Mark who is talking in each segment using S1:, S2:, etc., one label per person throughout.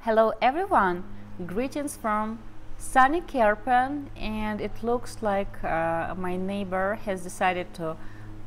S1: Hello everyone, greetings from sunny Kerpen, and it looks like my neighbor has decided to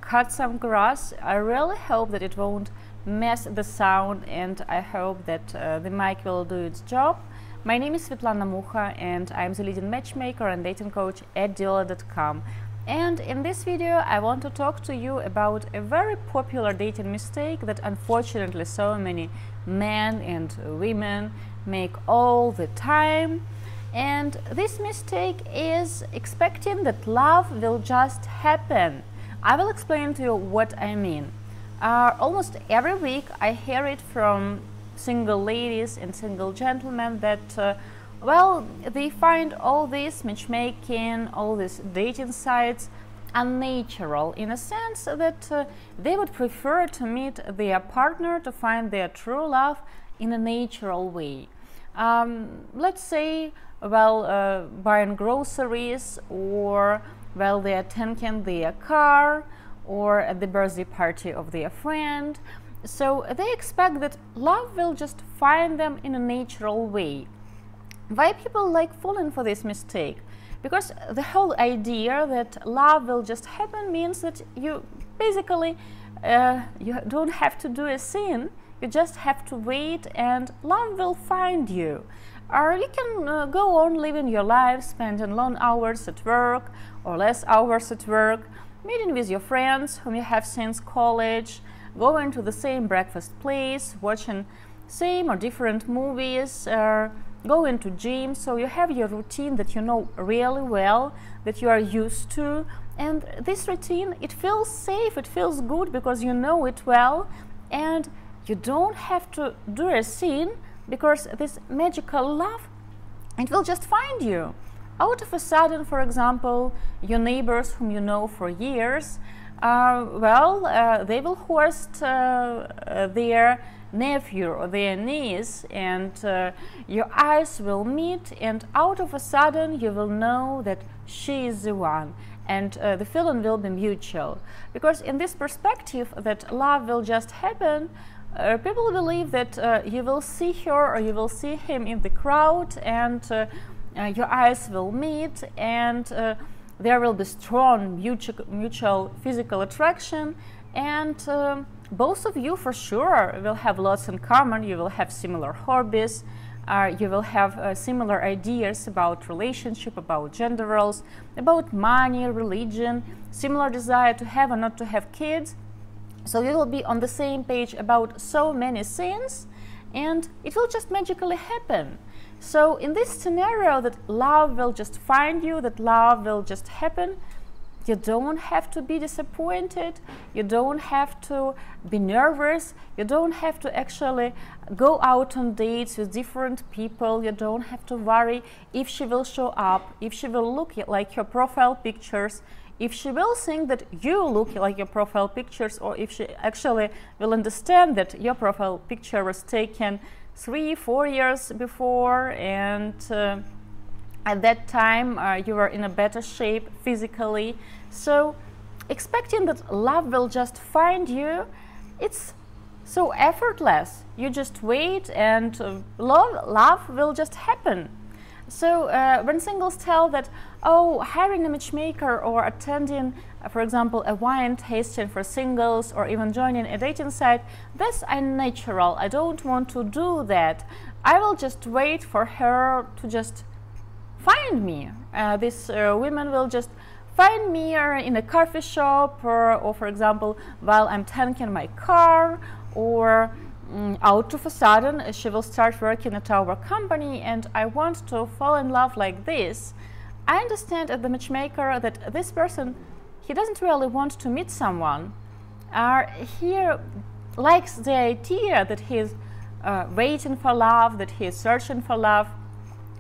S1: cut some grass. I really hope that it won't mess the sound, and I hope that the mic will do its job. My name is Svetlana Mucha and I'm the leading matchmaker and dating coach at Diolli.com. And in this video I want to talk to you about a very popular dating mistake that unfortunately so many men and women make all the time. And this mistake is expecting that love will just happen. I will explain to you what I mean. Almost every week I hear it from single ladies and single gentlemen that well, they find all this matchmaking, all these dating sites unnatural, in a sense that they would prefer to meet their partner, to find their true love in a natural way. Let's say, well, buying groceries, or well, they are tanking their car, or at the birthday party of their friend. So they expect that love will just find them in a natural way. Why people like falling for this mistake? Because the whole idea that love will just happen means that you basically you don't have to do a thing, you just have to wait and love will find you. Or you can go on living your life, spending long hours at work or less hours at work, meeting with your friends whom you have since college, going to the same breakfast place, watching same or different movies, going to gym. So you have your routine that you know really well, that you are used to, and this routine, it feels safe, it feels good because you know it well, and you don't have to do a thing because this magical love, it will just find you. Out of a sudden, for example, your neighbors whom you know for years, they will host their nephew or their niece, and your eyes will meet, and out of a sudden you will know that she is the one, and the feeling will be mutual. Because in this perspective that love will just happen, people believe that you will see her or you will see him in the crowd, and your eyes will meet, and there will be strong mutual physical attraction, and both of you for sure will have lots in common. You will have similar hobbies, you will have similar ideas about relationship, about gender roles, about money, religion, similar desire to have or not to have kids. So you will be on the same page about so many things, and it will just magically happen. So in this scenario that love will just find you, that love will just happen, you don't have to be disappointed, you don't have to be nervous, you don't have to actually go out on dates with different people, you don't have to worry if she will show up, if she will look like your profile pictures, if she will think that you look like your profile pictures, or if she actually will understand that your profile picture was taken 3-4 years before, and at that time you were in a better shape physically. So expecting that love will just find you, it's so effortless. You just wait and love will just happen. So when singles tell that, oh, hiring a matchmaker or attending, for example, a wine tasting for singles, or even joining a dating site, that's unnatural, I don't want to do that, I will just wait for her to just find me. These women will just find me in a coffee shop, or for example, while I'm tanking my car, or out of a sudden she will start working at our company and I want to fall in love like this. I understand as the matchmaker that this person, he doesn't really want to meet someone. He likes the idea that he's waiting for love, that he is searching for love.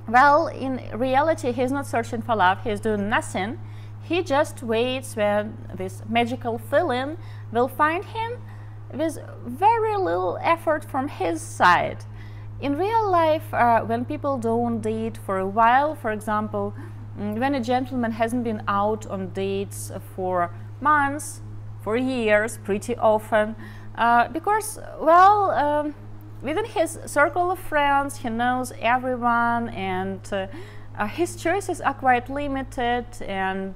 S1: Well, in reality, he's not searching for love, he's doing nothing. He just waits when this magical feeling will find him with very little effort from his side. In real life, when people don't date for a while, for example, when a gentleman hasn't been out on dates for months, for years, pretty often, because, well, within his circle of friends, he knows everyone, and his choices are quite limited, and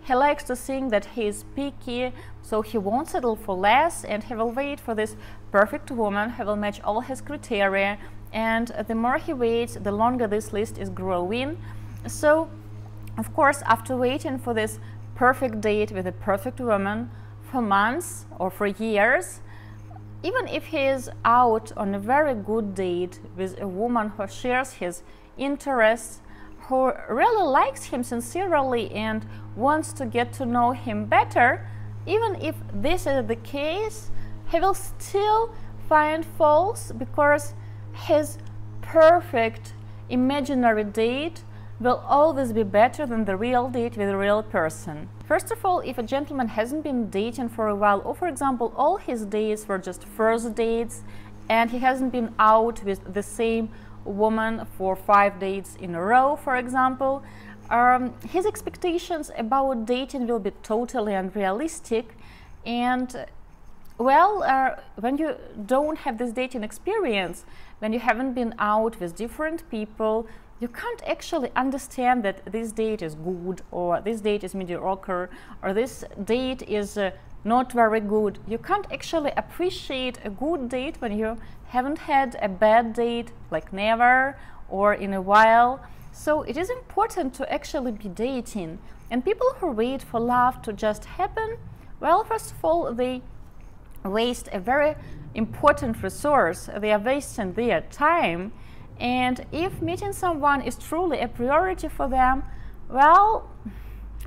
S1: he likes to think that he is picky, so he won't settle for less, and he will wait for this perfect woman who will match all his criteria. And the more he waits, the longer this list is growing. So, of course, after waiting for this perfect date with a perfect woman for months or for years, even if he is out on a very good date with a woman who shares his interests, who really likes him sincerely and wants to get to know him better, even if this is the case, he will still find faults, because his perfect imaginary date will always be better than the real date with a real person. First of all, if a gentleman hasn't been dating for a while, or for example all his dates were just first dates and he hasn't been out with the same woman for 5 dates in a row, for example, his expectations about dating will be totally unrealistic. And well, when you don't have this dating experience, when you haven't been out with different people, you can't actually understand that this date is good, or this date is mediocre, or this date is not very good. You can't actually appreciate a good date when you haven't had a bad date, like never or in a while. So it is important to actually be dating. And people who wait for love to just happen, well, first of all, they waste a very important resource. They are wasting their time. And if meeting someone is truly a priority for them, well,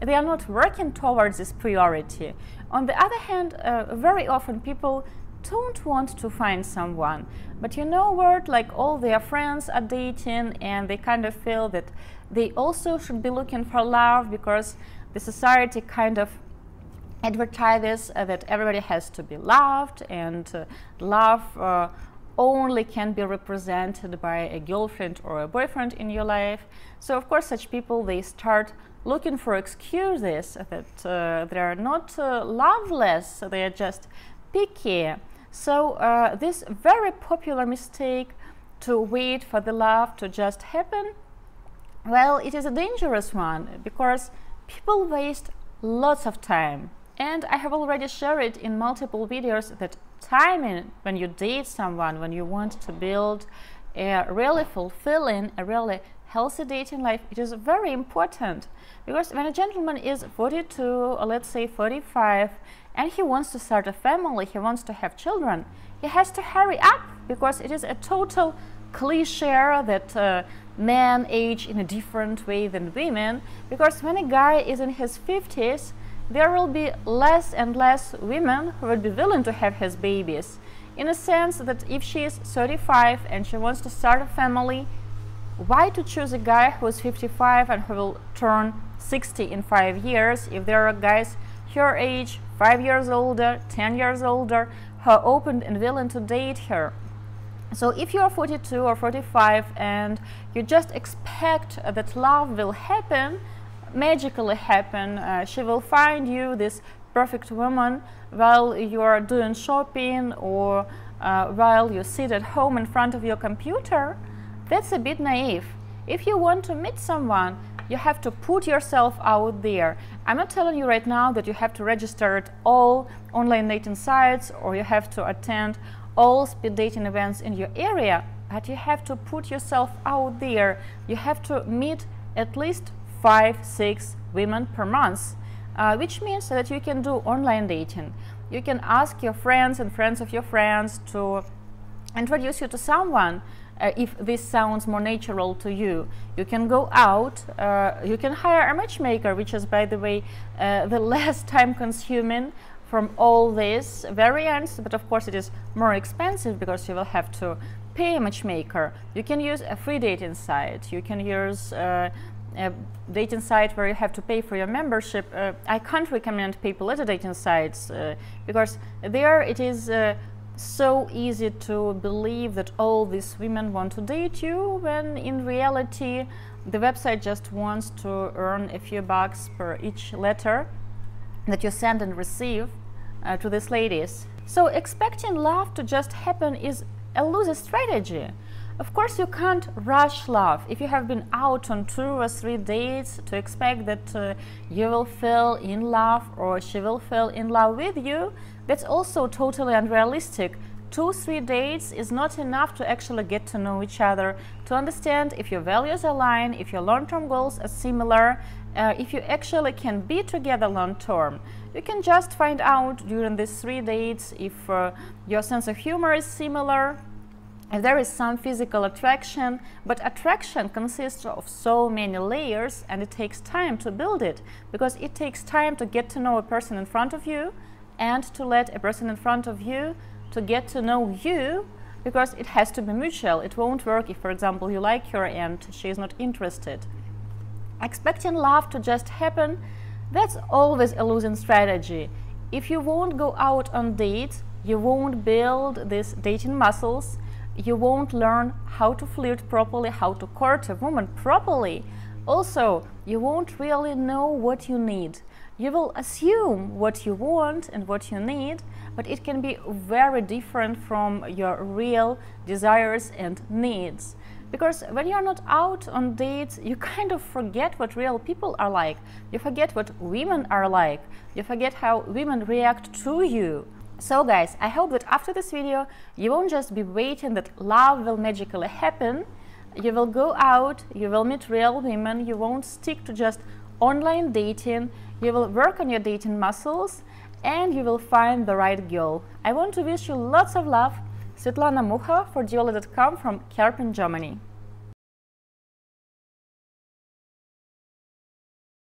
S1: they are not working towards this priority. On the other hand, very often people don't want to find someone, but you know what, like all their friends are dating, and they kind of feel that they also should be looking for love, because the society kind of advertises that everybody has to be loved, and love only can be represented by a girlfriend or a boyfriend in your life. So of course such people, they start looking for excuses that they are not loveless, they are just picky. So this very popular mistake to wait for the love to just happen, well, it is a dangerous one, because people waste lots of time. And I have already shared it in multiple videos that timing when you date someone, when you want to build a really fulfilling, a really healthy dating life, it is very important. Because when a gentleman is 42, or let's say 45, and he wants to start a family, he wants to have children, he has to hurry up, because it is a total cliche that men age in a different way than women. Because when a guy is in his 50s, there will be less and less women who will be willing to have his babies. In a sense that if she is 35 and she wants to start a family, why to choose a guy who is 55 and who will turn 60 in 5 years, if there are guys her age, 5 years older, 10 years older, who are open and willing to date her? So if you are 42 or 45 and you just expect that love will happen, magically happen, she will find you this perfect woman while you are doing shopping, or while you sit at home in front of your computer, that's a bit naive. If you want to meet someone, you have to put yourself out there. I'm not telling you right now that you have to register at all online dating sites, or you have to attend all speed dating events in your area, but you have to put yourself out there. You have to meet at least 5-6 women per month, which means that you can do online dating. You can ask your friends and friends of your friends to introduce you to someone, if this sounds more natural to you. You can go out, you can hire a matchmaker, which is, by the way, the less time consuming from all these variants, but of course it is more expensive because you will have to pay a matchmaker. You can use a free dating site, you can use a dating site where you have to pay for your membership. I can't recommend people at the dating sites because there it is so easy to believe that all these women want to date you, when in reality the website just wants to earn a few bucks per each letter that you send and receive to these ladies. So expecting love to just happen is a loser strategy. Of course, you can't rush love. If you have been out on 2 or 3 dates, to expect that you will fall in love or she will fall in love with you, that's also totally unrealistic. 2-3 dates is not enough to actually get to know each other, to understand if your values align, if your long-term goals are similar, if you actually can be together long-term. You can just find out during these 3 dates if your sense of humor is similar, if there is some physical attraction, but attraction consists of so many layers and it takes time to build it, because it takes time to get to know a person in front of you and to let a person in front of you to get to know you, because it has to be mutual. It won't work if, for example, you like her and she is not interested. Expecting love to just happen, that's always a losing strategy. If you won't go out on dates, you won't build these dating muscles, you won't learn how to flirt properly, how to court a woman properly. Also, you won't really know what you need. You will assume what you want and what you need, but it can be very different from your real desires and needs. Because when you're not out on dates, you kind of forget what real people are like. You forget what women are like. You forget how women react to you. So guys, I hope that after this video, you won't just be waiting that love will magically happen. You will go out, you will meet real women, you won't stick to just online dating, you will work on your dating muscles, and you will find the right girl. I want to wish you lots of love. Svetlana Mucha for Diolli.com from Kerpen, Germany.